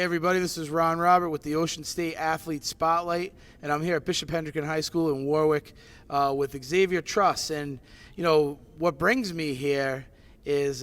everybody, this is Ron Robert with the Ocean State Athlete Spotlight, and I'm here at Bishop Hendricken High School in Warwick with Xavier Truss. And, you know, what brings me here is,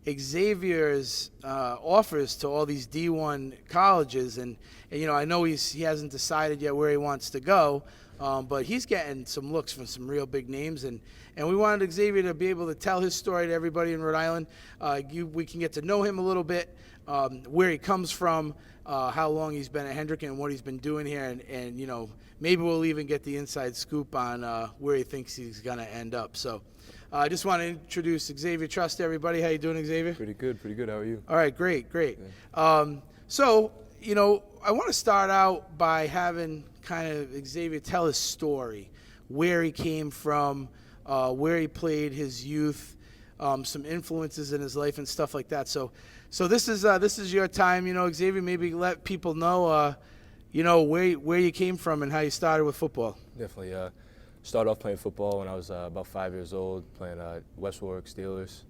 Xavier's offers to all these D1 colleges, and I know he hasn't decided yet where he wants to go, but he's getting some looks from some real big names, and we wanted Xavier to be able to tell his story to everybody in Rhode Island. We can get to know him a little bit, where he comes from, how long he's been at Hendricken, and what he's been doing here, and maybe we'll even get the inside scoop on where he thinks he's going to end up. So I just want to introduce Xavier Truss to everybody. How you doing, Xavier? Pretty good. How are you? All right, great. Yeah. So, I want to start out by having kind of Xavier tell his story, where he came from, where he played his youth, some influences in his life and stuff like that. So this is your time, Xavier. Maybe let people know, where you came from and how you started with football. Definitely. Started off playing football when I was about 5 years old, playing West Warwick Steelers,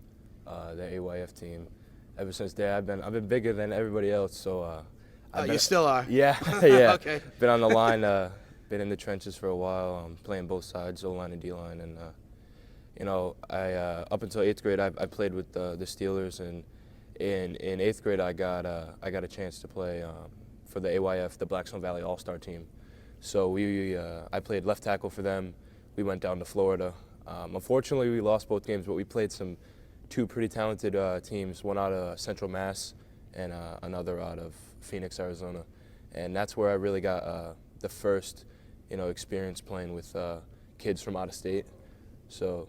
the AYF team. Ever since there, I've been bigger than everybody else. So you still are. Yeah, yeah. Okay. Been on the line, been in the trenches for a while, playing both sides, O-line and D-line, and I up until 8th grade I played with the Steelers, and in 8th grade I got a chance to play for the AYF, the Blackstone Valley All-Star team. So I played left tackle for them. We went down to Florida. Unfortunately, we lost both games, but we played two pretty talented teams, one out of Central Mass and another out of Phoenix, Arizona. And that's where I really got the first, experience playing with kids from out of state. So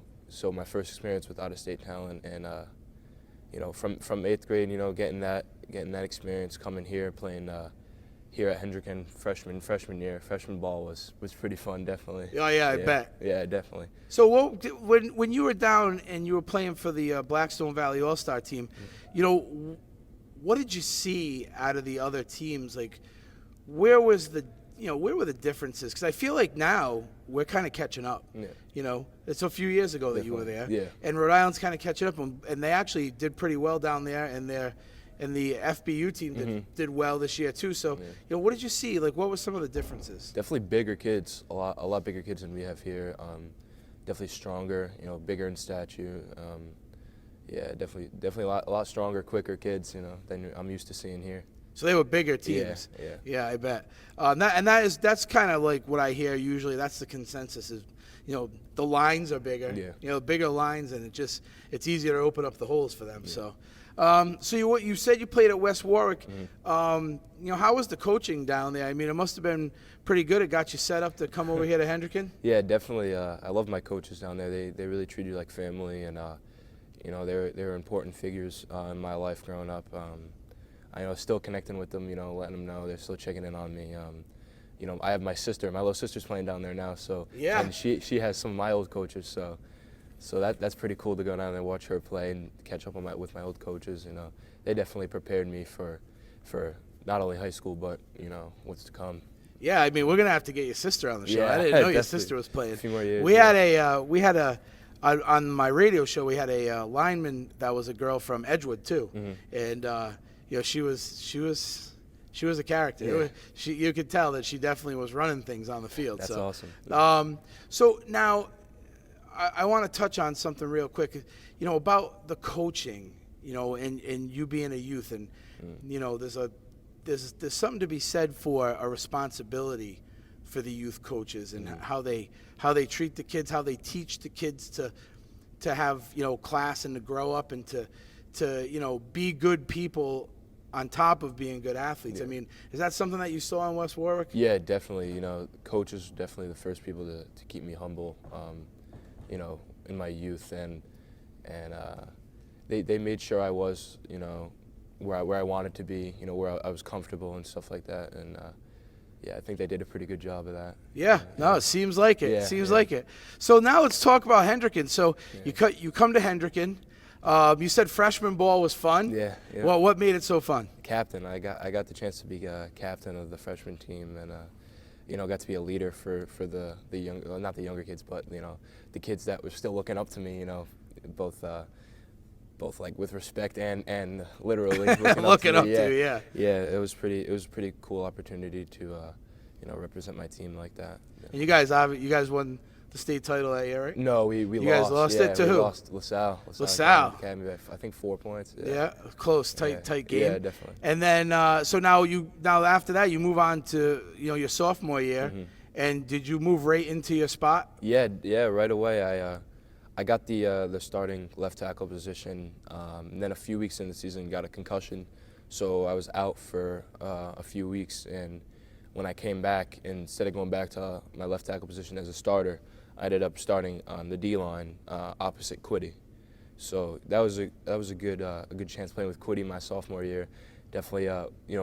my first experience with out-of-state talent, and from 8th grade, getting that experience, coming here, playing here at Hendricken freshman year, freshman ball was pretty fun, definitely. Oh yeah, I bet. Yeah, definitely. So when you were down and you were playing for the Blackstone Valley All-Star team, what did you see out of the other teams? Like, where were the differences? Because I feel like now we're kind of catching up. Yeah. It's a few years ago that you were there. Yeah. And Rhode Island's kind of catching up, and they actually did pretty well down there, and the FBU team did well this year too. So, what did you see? Like, what were some of the differences? Definitely bigger kids, a lot bigger kids than we have here. Definitely stronger, bigger in stature. Yeah, definitely a lot stronger, quicker kids, than I'm used to seeing here. So they were bigger teams. Yeah, I bet. That's kind of like what I hear usually. That's the consensus is, the lines are bigger. Yeah. Bigger lines, and it's easier to open up the holes for them. Yeah. So you said you played at West Warwick. How was the coaching down there? I mean, it must have been pretty good. It got you set up to come over here to Hendricken. Yeah, definitely. I love my coaches down there. They really treat you like family, and they were important figures in my life growing up. I still connecting with them, letting them know they're still checking in on me. I have my little sister's playing down there now, so yeah. And she has some of my old coaches, so that's pretty cool to go down there and watch her play and catch up with my old coaches. They definitely prepared me for not only high school, but what's to come. Yeah, I mean, we're gonna have to get your sister on the show. Yeah, I didn't know your sister was playing. A few more years. We had on my radio show, we had a lineman that was a girl from Edgewood too, and she was a character. Yeah. You could tell that she definitely was running things on the field. That's awesome. So now I want to touch on something real quick, about the coaching, and you being a youth, and there's something to be said for a responsibility for the youth coaches, and how they treat the kids, how they teach the kids to have class and to grow up and to be good people on top of being good athletes. Yeah. I mean, is that something that you saw in West Warwick? Yeah, definitely. Coaches were definitely the first people to keep me humble, in my youth, and they made sure I was, where I wanted to be, where I was comfortable and stuff like that, and I think they did a pretty good job of that. Yeah, no, it seems like it. Yeah, it seems like it. So now let's talk about Hendricken. So you come to Hendricken. You said freshman ball was fun. Yeah. Well, what made it so fun? Captain. I got the chance to be captain of the freshman team, and got to be a leader for the young, not the younger kids, but the kids that were still looking up to me. Both both like with respect and literally looking up me. to you, yeah. Yeah, it was a pretty cool opportunity to you know, represent my team like that. Yeah. And you guys won the state title that year, right? No, we You lost. guys lost yeah, it to we who? lost LaSalle. LaSalle. Academy by, I think 4 points. Yeah, close, tight game. Yeah, definitely. And then so now after that you move on to your sophomore year, Mm-hmm. and did you move right into your spot? Yeah, right away. I got the starting left tackle position, and then a few weeks in the season got a concussion, so I was out for a few weeks. And when I came back, instead of going back to my left tackle position as a starter, I ended up starting on the D line opposite Quiddy. So that was a good chance playing with Quiddy my sophomore year. Definitely,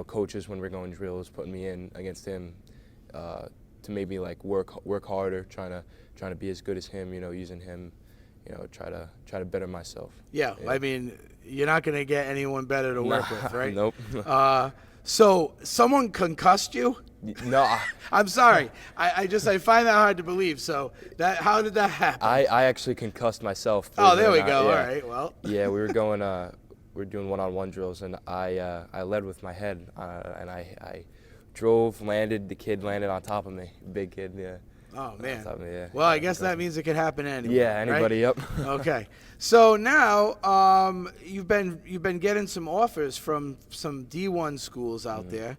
coaches when we're going drills putting me in against him to maybe like work harder, trying to be as good as him. Using him, try to better myself. Yeah, I mean, you're not going to get anyone better to work with, right? Nope. So someone concussed you? No. I'm sorry. I find that hard to believe. So how did that happen? I actually concussed myself. Oh, there we Yeah. go. All right. Well. Yeah, we were going. We were doing one-on-one drills, and I led with my head, and I drove, landed. The kid landed on top of me. Big kid. Yeah. Oh man. On top of me, yeah. Well, I guess that means it could happen to anyone. Yeah, anybody. Right? Yep. Okay. So now you've been getting some offers from some D1 schools out there.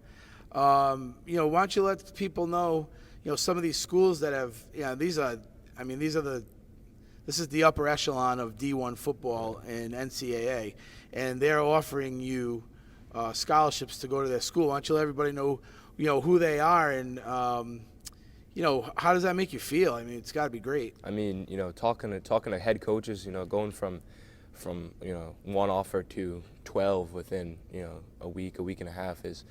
Why don't you let people know, some of these schools that have, this is the upper echelon of D1 football and NCAA, and they're offering you scholarships to go to their school. Why don't you let everybody know, who they are and, how does that make you feel? I mean, it's got to be great. I mean, talking to head coaches, going from one offer to 12 within a week and a half is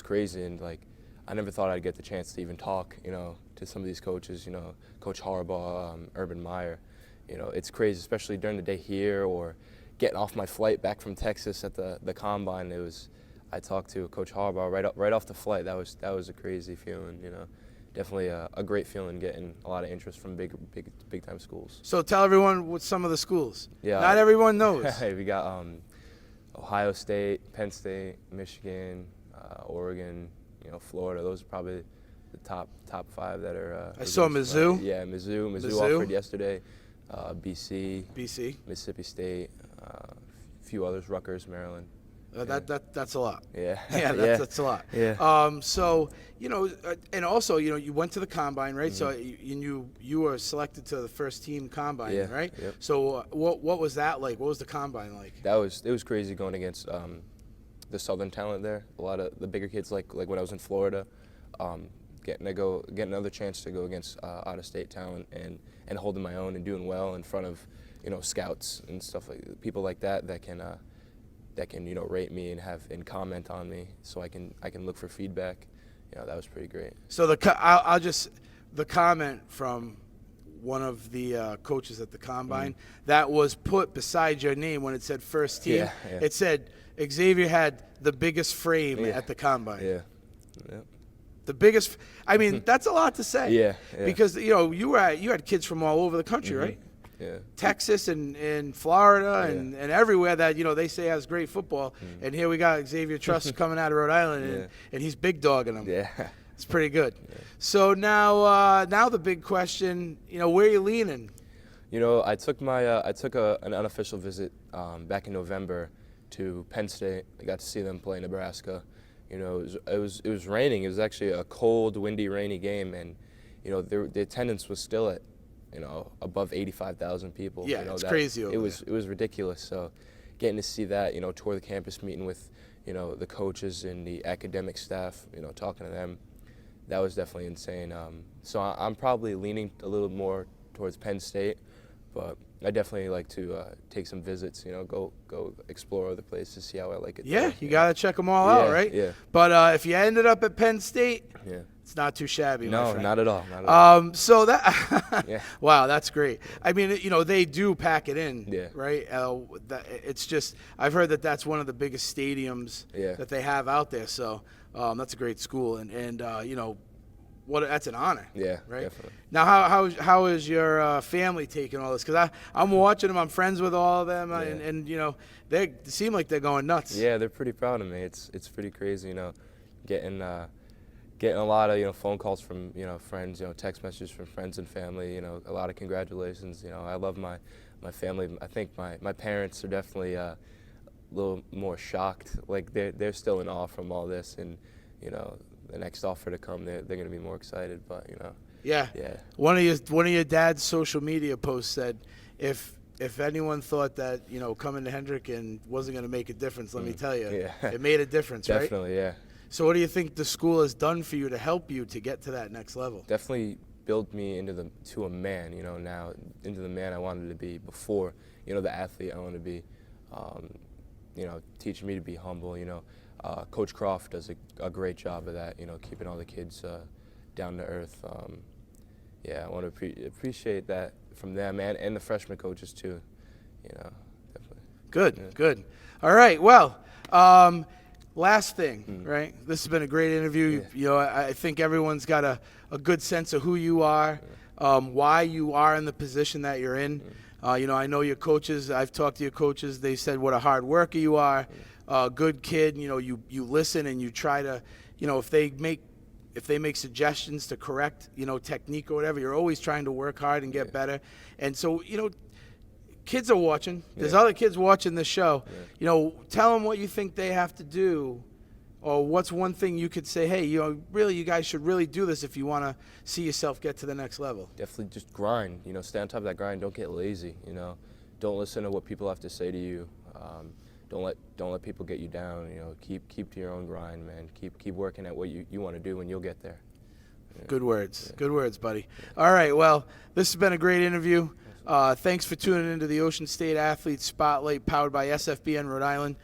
crazy. And like, I never thought I'd get the chance to even talk to some of these coaches, Coach Harbaugh, Urban Meyer. It's crazy, especially during the day here or getting off my flight back from Texas at the combine. I talked to Coach Harbaugh right off the flight. That was a crazy feeling. Definitely a great feeling, getting a lot of interest from big time schools. So tell everyone what some of the schools. Yeah, not everyone knows. We got Ohio State, Penn State, Michigan, Oregon, Florida. Those are probably the top 5 that are. I saw Mizzou. Yeah, Mizzou offered yesterday. BC, Mississippi State, a few others, Rutgers, Maryland. That's a lot. Yeah. Yeah, that's a lot. Yeah. So and also you went to the combine, right? So you were selected to the first team combine, right? Yep. So what was that like? What was the combine like? It was crazy going against the Southern talent there. A lot of the bigger kids, like when I was in Florida, getting another chance to go against out of state talent and holding my own and doing well in front of scouts and stuff like people like that can rate me and comment on me, so I can look for feedback. That was pretty great. So the comment from one of the coaches at the combine that was put beside your name when it said first team. Yeah. It said Xavier had the biggest frame at the combine. Yeah. The biggest. I mean, that's a lot to say. Yeah. Because you had kids from all over the country, right? Yeah. Texas and Florida and everywhere that they say has great football, and here we got Xavier Truss coming out of Rhode Island, and he's big dogging them. Yeah. It's pretty good. Yeah. So now the big question, where are you leaning? I took an unofficial visit back in November to Penn State. I got to see them play Nebraska. It was raining. It was actually a cold, windy, rainy game, and the attendance was still at above 85,000 people. Yeah, it's crazy over there. It was ridiculous. So getting to see that, tour the campus, meeting with, the coaches and the academic staff, talking to them, that was definitely insane. So I'm probably leaning a little more towards Penn State, but I definitely like to take some visits, go explore other places, see how I like it. Yeah, there. you got to check them all out, right? Yeah. But if you ended up at Penn State, it's not too shabby. No, my friend. not at all. So that, wow, that's great. I mean, they do pack it in, right? It's just, I've heard that's one of the biggest stadiums that they have out there. So that's a great school, and that's an honor. Yeah, right. definitely. Now, how is your family taking all this? Because I'm watching them. I'm friends with all of them, and you know, they seem like they're going nuts. Yeah, they're pretty proud of me. It's pretty crazy, you know, getting a lot of, you know, phone calls from, you know, friends, you know, text messages from friends and family, you know, a lot of congratulations. You know, I love my family. I think my parents are definitely a little more shocked. Like they're still in awe from all this, and you know, the next offer to come, they're going to be more excited. But you know, Yeah. One of your dad's social media posts said, if anyone thought that, you know, coming to Hendrick and wasn't going to make a difference, let me tell you, it made a difference, right? Definitely, yeah. So what do you think the school has done for you to help you to get to that next level? Definitely built me to a man, you know, now into the man I wanted to be before, you know, the athlete I wanted to be. You know, teaching me to be humble, you know. Coach Croft does a great job of that, you know, keeping all the kids down to earth. Yeah, I want to appreciate that from them and the freshman coaches too, you know, definitely. Good. All right, well, last thing, right? This has been a great interview. Yeah. You know, I think everyone's got a good sense of who you are, why you are in the position that you're in. You know, I know your coaches. I've talked to your coaches. They said what a hard worker you are, good kid. You know, you listen and you try to, you know, if they make suggestions to correct, you know, technique or whatever, you're always trying to work hard and get better. And so, you know, kids are watching. There's other kids watching this show. You know, tell them what you think they have to do, or what's one thing you could say, hey, you know, really, you guys should really do this if you want to see yourself get to the next level. Definitely just grind, you know, stay on top of that grind. Don't get lazy, you know. Don't listen to what people have to say to you. Don't let people get you down, you know. Keep to your own grind, man. Keep working at what you want to do, and you'll get there. Yeah. Good words. Good words, buddy. All right, well, this has been a great interview. Thanks for tuning into the Ocean State Athlete Spotlight, powered by SFBN Rhode Island.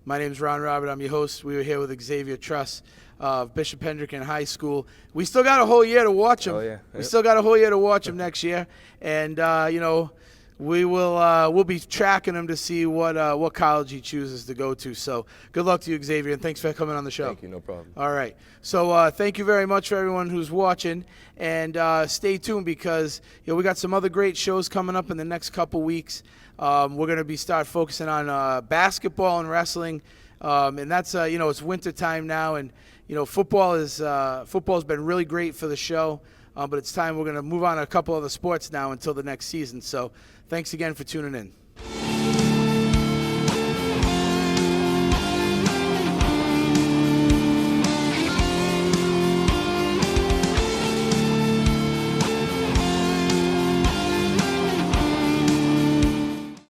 My name's Ron Robert. I'm your host. We were here with Xavier Truss of Bishop Hendrick High School. We still got a whole year to watch him. Oh, yeah. We still got a whole year to watch him next year. And, you know, we'll be tracking him to see what college he chooses to go to. So good luck to you, Xavier, and thanks for coming on the show. Thank you. No problem. All right. So thank you very much for everyone who's watching. And stay tuned because, you know, we got some other great shows coming up in the next couple weeks. We're going to start focusing on basketball and wrestling, and that's you know, it's winter time now, and you know, football's been really great for the show, but it's time we're going to move on to a couple other sports now until the next season. So thanks again for tuning in.